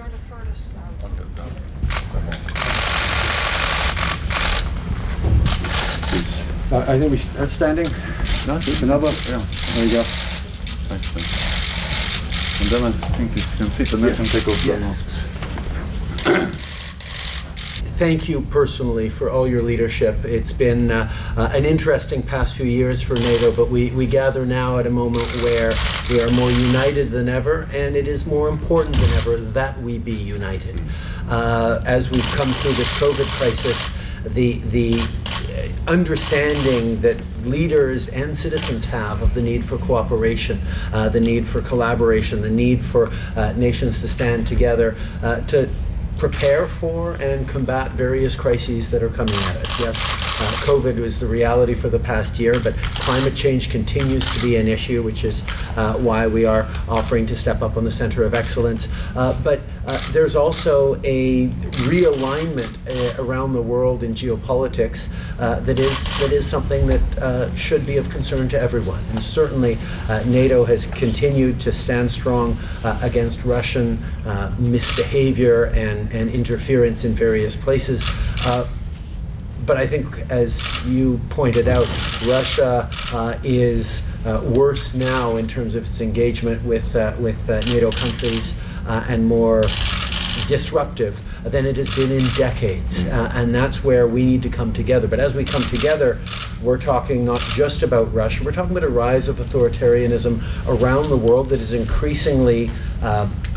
You're the furthest out. Please. I think we are standing. No, Another? Yeah. There you go. Excellent. And then I think you can sit and I can take off your masks. Thank you personally for all your leadership. It's been an interesting past few years for NATO, but we gather now at a moment where we are more united than ever, and it is more important than ever that we be united. As we've come through this COVID crisis, the understanding that leaders and citizens have of the need for cooperation, the need for collaboration, the need for nations to stand together to prepare for and combat various crises that are coming at us. Yes, COVID was the reality for the past year, but climate change continues to be an issue, which is why we are offering to step up on the Center of Excellence. But there's also a realignment around the world in geopolitics that is something that should be of concern to everyone. And certainly NATO has continued to stand strong against Russian misbehavior and interference in various places. But I think, as you pointed out, Russia is worse now in terms of its engagement with NATO countries and more disruptive than it has been in decades. And that's where we need to come together. But as we come together, we're talking not just about Russia, we're talking about a rise of authoritarianism around the world that is increasingly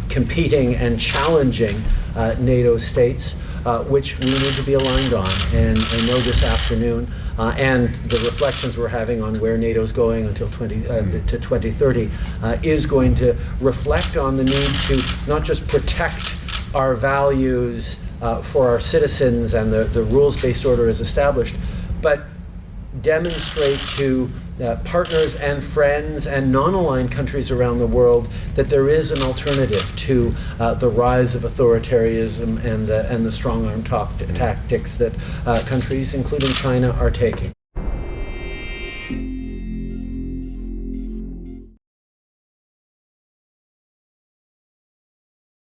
competing and challenging NATO states, which we need to be aligned on. And I know this afternoon, and the reflections we're having on where NATO's going until to 2030 is going to reflect on the need to not just protect our values for our citizens and the rules-based order is established, but demonstrate to partners and friends and non-aligned countries around the world that there is an alternative to the rise of authoritarianism and the strong-arm tactics that countries, including China, are taking.